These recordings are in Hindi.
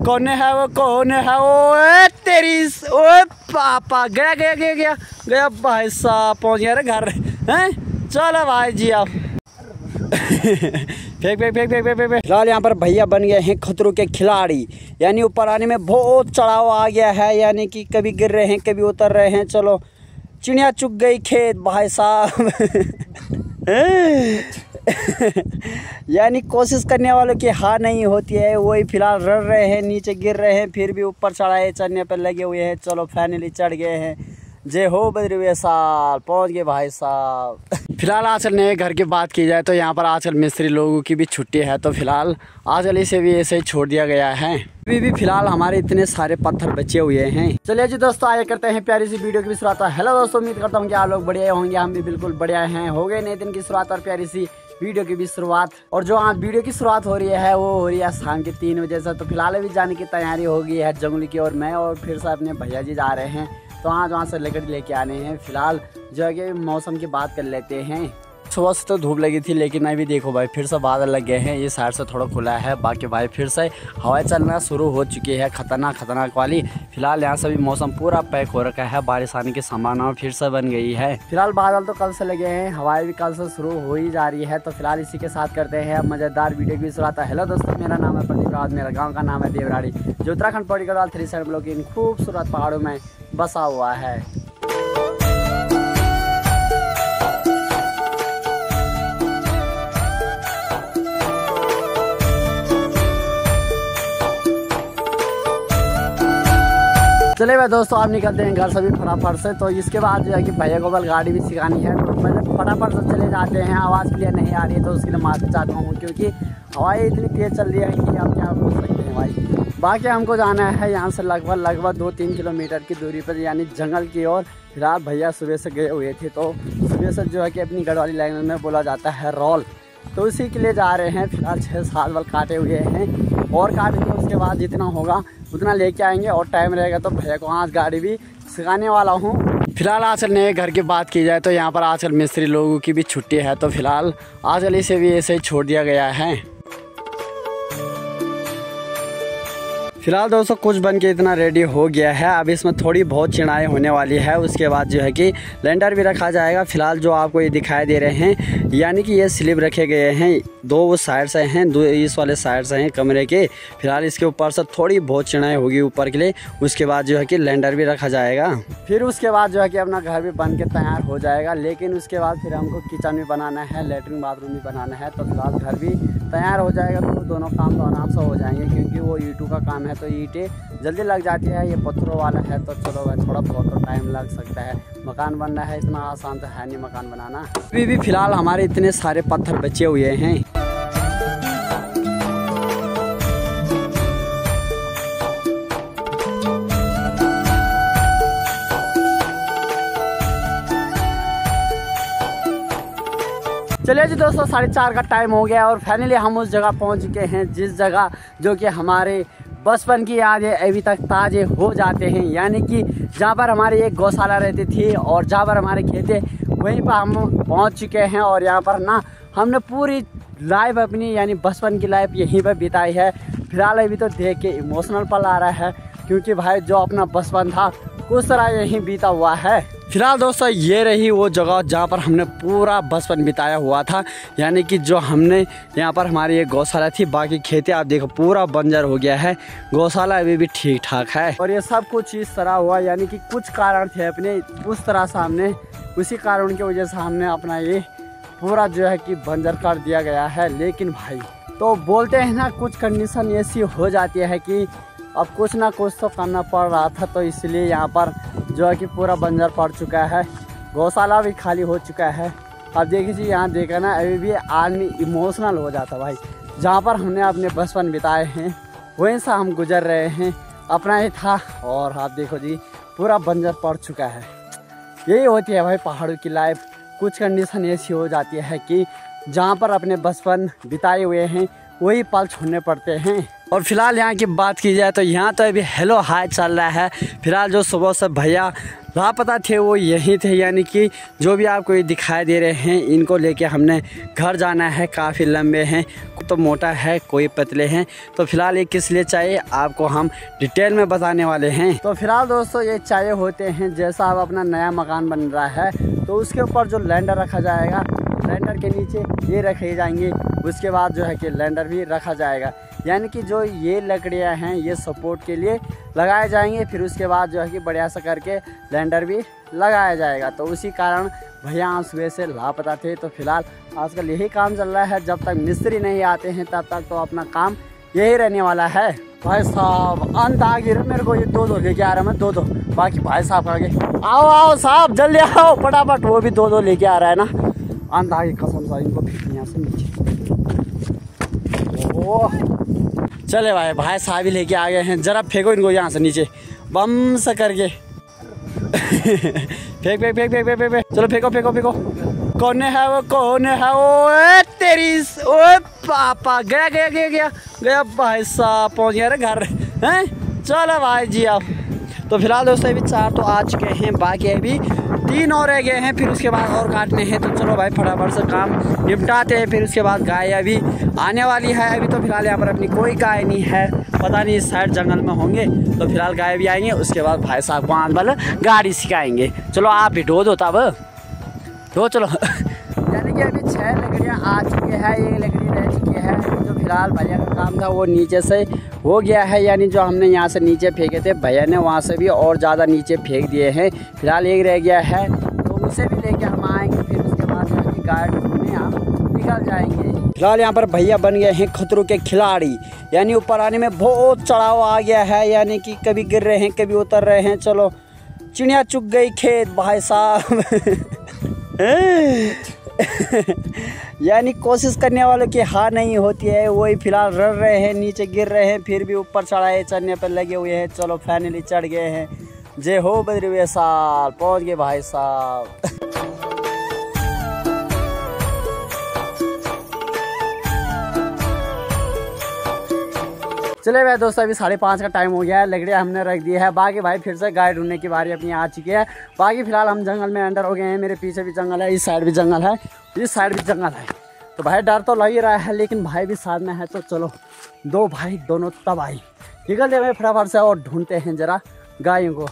कौन है वो, कौन है वो? तेरी ओ पापा, गया गया गया गया गया भाई साहब, पहुंच गया रे घर हैं। चलो भाई जी आओ। फेंक फेंक फेंक फेंक फेंक फेंक। फिलहाल यहाँ पर भैया बन गए हैं खतरों के खिलाड़ी, यानी ऊपर आने में बहुत चढ़ाव आ गया है, यानी कि कभी गिर रहे हैं कभी उतर रहे हैं। चलो चिड़िया चुग गई खेत भाई साहब। यानी कोशिश करने वालों की हार नहीं होती है, वही फिलहाल रड़ रहे हैं, नीचे गिर रहे हैं, फिर भी ऊपर चढ़ाए चढ़ने पर लगे हुए हैं। चलो फाइनली चढ़ गए हैं, जय हो बद्री साल, पहुंच गए भाई साहब। फिलहाल आजकल नए घर की बात की जाए तो यहाँ पर आजकल मिस्त्री लोगों की भी छुट्टी है, तो फिलहाल आजकल इसे भी ऐसे ही छोड़ दिया गया है। अभी भी फिलहाल हमारे इतने सारे पत्थर बचे हुए हैं। चलिए जी दोस्तों, आगे करते हैं प्यारी सी वीडियो की शुरुआत। हेलो दोस्तों, उम्मीद करता हूँ कि आप लोग बढ़िया होंगे, हम भी बिल्कुल बढ़िया हैं। हो गए नए दिन की शुरुआत और प्यारी सी वीडियो की भी शुरुआत। और जो आज वीडियो की शुरुआत हो रही है वो हो रही है शाम के 3 बजे से। तो फिलहाल अभी जाने की तैयारी हो गई है जंगली की, और मैं और फिर से अपने भैया जी जा रहे हैं, तो आज वहाँ से लकड़ी लेके आने हैं। फिलहाल जो है कि मौसम की बात कर लेते हैं। सुबह से तो धूप लगी थी, लेकिन अभी देखो भाई फिर से बादल लग गए हैं, ये साइड से थोड़ा खुला है, बाकी भाई फिर से हवाएं चलना शुरू हो चुकी है, खतरनाक वाली। फिलहाल यहाँ से भी मौसम पूरा पैक हो रखा है, बारिश आने की संभावना फिर से बन गई है। फिलहाल बादल तो कल से लगे हैं, हवाएं भी कल से शुरू हो ही जा रही है। तो फिलहाल इसी के साथ करते हैं मजेदार वीडियो की शुरुआत। हेलो दोस्तों, मेरा नाम है प्रदीप रावत, मेरा गाँव का नाम है देवराड़ी, जो Uttarakhand Pauri Garhwal 3 side block in खूबसूरत पहाड़ों में बसा हुआ है। चले भाई दोस्तों, आप निकलते हैं घर सभी फटाफट से। तो इसके बाद जो है कि भैया को बल गाड़ी भी सिखानी है, तो पहले फटाफट से चले जाते हैं। आवाज़ क्लियर नहीं आ रही है तो उसके लिए माफ़ी चाहता हूँ, क्योंकि हवाएं इतनी तेज़ चल रही है कि आप क्या बोल सकते हैं भाई। बाकी हमको जाना है यहाँ से लगभग 2-3 किलोमीटर की दूरी पर, यानी जंगल की ओर। फिलहाल भैया सुबह से गए हुए थे, तो सुबह से जो है कि अपनी गढ़वाली लैंग्वेज में बोला जाता है रोल, तो उसी के लिए जा रहे हैं। फिलहाल 6-7 बल काटे हुए हैं, और काटेंगे उसके बाद जितना होगा उतना लेके आएंगे, और टाइम रहेगा तो भैया को आज गाड़ी भी सिखाने वाला हूँ। फिलहाल आजकल नए घर की बात की जाए तो यहाँ पर आजकल मिस्त्री लोगों की भी छुट्टी है, तो फिलहाल आजकल इसे भी ऐसे ही छोड़ दिया गया है। फिलहाल दोस्तों कुछ बन के इतना रेडी हो गया है, अब इसमें थोड़ी बहुत चिनाई होने वाली है, उसके बाद जो है कि लेंटर भी रखा जाएगा। फिलहाल जो आपको ये दिखाई दे रहे हैं, यानी कि ये स्लिप रखे गए हैं, 2 साइड से हैं, 2 इस वाले साइड से हैं कमरे के। फिलहाल इसके ऊपर से थोड़ी बहुत चिनाई होगी ऊपर के लिए, उसके बाद जो है कि लेंटर भी रखा जाएगा। फिर उसके बाद जो है कि अपना घर भी बन के तैयार हो जाएगा, लेकिन उसके बाद फिर हमको किचन भी बनाना है, लेटरिन बाथरूम भी बनाना है। तो फिलहाल घर भी तैयार हो जाएगा, तो दोनों काम तो आराम से हो जाएंगे, क्योंकि वो ईंटों का काम है, तो ईंटें जल्दी लग जाती है। ये पत्थरों वाला है, तो चलो भाई थोड़ा बहुत तो टाइम लग सकता है। मकान बनना है, इतना आसान तो है नहीं मकान बनाना। अभी भी फिलहाल हमारे इतने सारे पत्थर बचे हुए हैं। चलिए जी दोस्तों, 4:30 का टाइम हो गया, और फाइनली हम उस जगह पहुंच चुके हैं, जिस जगह जो कि हमारे बचपन की यादें अभी तक ताज़े हो जाते हैं। यानी कि जहाँ पर हमारी एक गौशाला रहती थी, और जहाँ पर हमारे खेत थे, वहीं पर हम पहुँच चुके हैं। और यहाँ पर ना हमने पूरी लाइफ अपनी, यानी बचपन की लाइफ यहीं पर बिताई है। फिलहाल अभी तो देख के इमोशनल पल आ रहा है, क्योंकि भाई जो अपना बचपन था उस तरह यहीं बीता हुआ है। फिलहाल दोस्तों ये रही वो जगह जहाँ पर हमने पूरा बचपन बिताया हुआ था, यानी कि जो हमने यहाँ पर हमारी एक गौशाला थी, बाकी खेतें आप देखो पूरा बंजर हो गया है, गौशाला अभी भी ठीक ठाक है। और ये सब कुछ इस तरह हुआ, यानी कि कुछ कारण थे अपने उस तरह से, हमने उसी कारण की वजह से हमने अपना ये पूरा जो है कि बंजर कर दिया गया है। लेकिन भाई तो बोलते हैं ना, कुछ कंडीशन ऐसी हो जाती है कि अब कुछ ना कुछ तो करना पड़ रहा था, तो इसलिए यहाँ पर जो है कि पूरा बंजर पड़ चुका है, गौशाला भी खाली हो चुका है। अब देखिए यहाँ देखा ना, अभी भी आदमी इमोशनल हो जाता भाई। जहाँ पर हमने अपने बचपन बिताए हैं वहीं से हम गुजर रहे हैं, अपना ही था, और आप देखो जी पूरा बंजर पड़ चुका है। यही होती है भाई पहाड़ों की लाइफ, कुछ कंडीशन ऐसी हो जाती है कि जहाँ पर अपने बचपन बिताए हुए हैं वही पल छोड़ने पड़ते हैं। और फिलहाल यहाँ की बात की जाए तो यहाँ तो अभी हेलो हाय चल रहा है। फिलहाल जो सुबह से भैया लापता थे वो यहीं थे, यानी कि जो भी आपको ये दिखाई दे रहे हैं इनको लेके हमने घर जाना है। काफ़ी लंबे हैं, तो मोटा है, कोई पतले हैं। तो फिलहाल ये किस लिए चाहिए आपको हम डिटेल में बताने वाले हैं। तो फिलहाल दोस्तों ये चाहिए होते हैं, जैसा अब अपना नया मकान बन रहा है तो उसके ऊपर जो लैंडर रखा जाएगा, लैंडर के नीचे ये रखे जाएंगे, उसके बाद जो है कि लैंडर भी रखा जाएगा। यानी कि जो ये लकड़ियाँ हैं ये सपोर्ट के लिए लगाए जाएंगे, फिर उसके बाद जो है कि बढ़िया सा करके लैंडर भी लगाया जाएगा। तो उसी कारण भैया आज सुबह से लापता थे। तो फिलहाल आजकल यही काम चल रहा है, जब तक मिस्त्री नहीं आते हैं तब तक तो अपना काम यही रहने वाला है। भाई साहब अंत आ गई, मेरे को ये दो लेके आ रहा है, मैं दो बाकी भाई साहब आगे आओ आओ साहब जल्दी आओ फटाफट, वो भी दो लेके आ रहा है ना। अंत आ गई कसम सा, इनको फेंक यहाँ से नीचे। ओह चले भाई साहब ही लेके आ गए हैं, जरा फेंको इनको यहाँ से नीचे बम से करके। फेंक चलो फेंको। कौन है वो तेरी ओ पापा, गया भाई साहब, पहुँच गया रे घर हैं। चलो भाई जी आप। तो फिलहाल दोस्तों अभी 4 तो आ चुके हैं, बाकी अभी 3 और रह गए हैं, फिर उसके बाद और काटने हैं। तो चलो भाई फटाफट से काम निपटाते हैं। फिर उसके बाद गाय अभी आने वाली है। अभी तो फिलहाल यहाँ पर अपनी कोई गाय नहीं है, पता नहीं इस साइड जंगल में होंगे। तो फिलहाल गाय भी आएंगे, उसके बाद भाई साहब को आने वाले गाड़ी सिखाएंगे। चलो आप भी ढो दो तब तो चलो। यानी कि अभी 6 लकड़ियाँ आ चुकी है, 1 लकड़ी रह चुकी है। जो फिलहाल भैया का काम था वो नीचे से हो गया है, यानी जो हमने यहाँ से नीचे फेंके थे भैया ने वहाँ से भी और ज़्यादा नीचे फेंक दिए हैं। फिलहाल 1 रह गया है, तो उसे भी लेके हम आएंगे। फिर उसके बाद जो है गाय ढूंढने हम निकल जाएंगे। फिलहाल यहाँ पर भैया बन गए हैं खतरों के खिलाड़ी, यानी ऊपर आने में बहुत चढ़ाव आ गया है, यानी कि कभी गिर रहे हैं कभी उतर रहे हैं। चलो चिड़िया चुग गई खेत भाई साहब। यानी कोशिश करने वालों की हार नहीं होती है, वही फिलहाल रड़ रहे हैं, नीचे गिर रहे हैं, फिर भी ऊपर चढ़ाए चढ़ने पर लगे हुए हैं। चलो फाइनली चढ़ गए हैं। जय हो बद्री वैसाल, पहुंच गए भाई साहब। चले भाई दोस्तों अभी 5:30 का टाइम हो गया है, लकड़ियाँ हमने रख दी है। बाकी भाई फिर से गाय ढूंढने की बारी अपनी आ चुकी है। बाकी फिलहाल हम जंगल में अंदर हो गए हैं। मेरे पीछे भी जंगल है, इस साइड भी जंगल है, इस साइड भी जंगल है। तो भाई डर तो लग ही रहा है, लेकिन भाई भी साथ में है। तो चलो 2 भाई दोनों तबाही निकलते हुए फटाफट से और ढूंढते हैं जरा गायों को।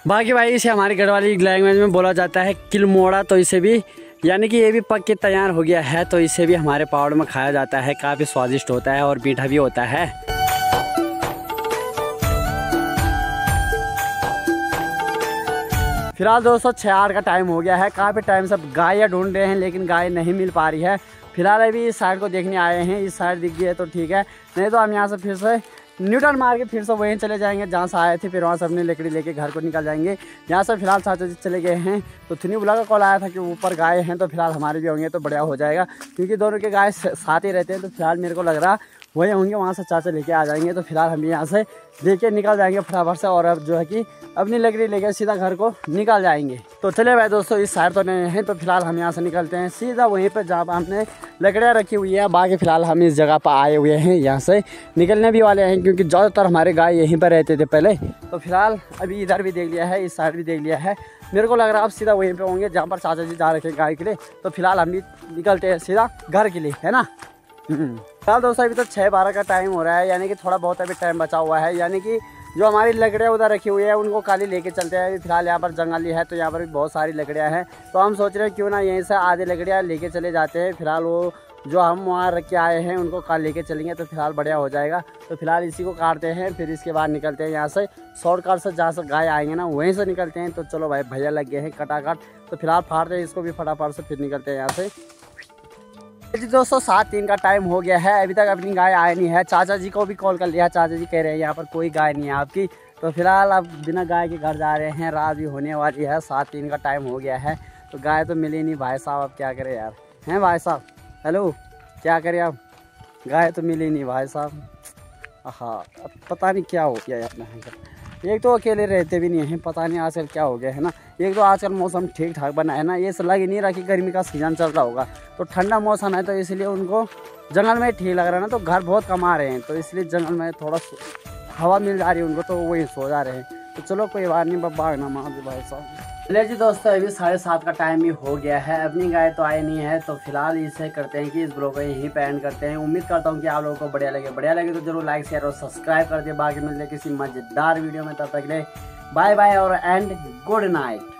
बाकी भाई इसे हमारी गढ़वाली लैंग्वेज में बोला जाता है किलमोड़ा। तो इसे भी यानी कि ये भी पक के तैयार हो गया है, तो इसे भी हमारे पहाड़ में खाया जाता है। काफ़ी स्वादिष्ट होता है और मीठा भी होता है। फिलहाल दोस्तों 6-8 का टाइम हो गया है। काफ़ी टाइम से गाय ढूंढ रहे हैं, लेकिन गाय नहीं मिल पा रही है। फिलहाल अभी इस साइड को देखने आए हैं, इस साइड दिख गई है तो ठीक है, नहीं तो हम यहाँ से फिर से न्यूटन मार के फिर से वहीं चले जाएंगे जहाँ से आए थे। फिर वहाँ से अपनी लकड़ी लेके घर को निकल जाएंगे। यहाँ से फिलहाल चाचा जी चले गए हैं। तो थुनी बुला का कॉल आया था कि ऊपर गाय हैं, तो फिलहाल हमारे भी होंगे तो बढ़िया हो जाएगा, क्योंकि दोनों के गाय साथ ही रहते हैं। तो फिलहाल मेरे को लग रहा वही होंगे, वहाँ से चाचा लेके आ जाएंगे। तो फिलहाल हम यहाँ से लेके निकल जाएंगे फटाफट से, और अब जो है कि अपनी लकड़ी लेके सीधा घर को निकल जाएंगे। तो चले भाई दोस्तों इस साइड तो नहीं है, तो फिलहाल हम यहाँ से निकलते हैं सीधा वहीं पर जहाँ पर हमने लकड़ियाँ रखी हुई है। बाकी फिलहाल हम इस जगह पर आए हुए हैं, यहाँ से निकलने भी वाले हैं, क्योंकि ज़्यादातर हमारे गाय यहीं पर रहते थे पहले। तो फिलहाल अभी इधर भी देख लिया है, इस साइड भी देख लिया है। मेरे को लग रहा है अब सीधा वहीं पे होंगे जहाँ पर चाचा जी जा रखे गाय के लिए। तो फिलहाल हम भी निकलते हैं सीधा घर के लिए, है ना। फिलहाल दोस्तों अभी तो 6:12 का टाइम हो रहा है, यानी कि थोड़ा बहुत अभी टाइम बचा हुआ है। यानी कि जो हमारी लकड़ियाँ उधर रखी हुई है उनको खाली लेके चलते हैं। अभी फिलहाल यहाँ पर जंगली है, तो यहाँ पर भी बहुत सारी लकड़ियाँ हैं। तो हम सोच रहे हैं क्यों ना यहीं से आधी लकड़ियाँ लेके चले जाते हैं। फिलहाल वो जो हम वहाँ रख के आए हैं उनको काट लेके चलेंगे, तो फिलहाल बढ़िया हो जाएगा। तो फिलहाल इसी को काटते हैं, फिर इसके बाद निकलते हैं यहाँ से शॉर्टकट से, जहाँ से गाय आएंगे ना वहीं से निकलते हैं। तो चलो भाई भैया लग गए हैं कटाकट, तो फिलहाल फाड़ते हैं इसको भी फटाफट से, फिर निकलते हैं यहाँ से। जी दोस्तों 7:03 का टाइम हो गया है, अभी तक अपनी गाय आए नहीं है। चाचा जी को भी कॉल कर लिया, चाचा जी कह रहे हैं यहाँ पर कोई गाय नहीं है आपकी। तो फिलहाल अब बिना गाय के घर जा रहे हैं, रात भी होने वाली है, 7:03 का टाइम हो गया है। तो गाय तो मिली नहीं भाई साहब, अब क्या करें यार, हैं भाई साहब। हेलो क्या करें अब, गाय तो मिली नहीं भाई साहब। हाँ अब पता नहीं क्या हो गया यार। एक तो अकेले रहते भी नहीं हैं, पता नहीं आजकल क्या हो गया है ना। एक तो आजकल मौसम ठीक ठाक बना है ना, ये लग ही नहीं रहा कि गर्मी का सीज़न चल रहा होगा। तो ठंडा मौसम है तो इसलिए उनको जंगल में ठीक लग रहा है ना। तो घर बहुत कम आ रहे हैं तो इसलिए जंगल में थोड़ा हवा मिल जा रही है उनको, तो वही सो जा रहे हैं। तो चलो कोई बात नहीं, भागना मार दे भाई साहब। चलिए जी दोस्तों, अभी 7:30 का टाइम भी हो गया है। अपनी गाय तो आई नहीं है, तो फिलहाल इसे करते हैं कि इस ब्लॉग को यहीं पे एंड करते हैं। उम्मीद करता हूँ कि आप लोगों को बढ़िया लगे तो जरूर लाइक शेयर और सब्सक्राइब कर दिए। बाकी मिलते किसी मजेदार वीडियो में, तब तक के लिए बाय बाय और एंड गुड नाइट।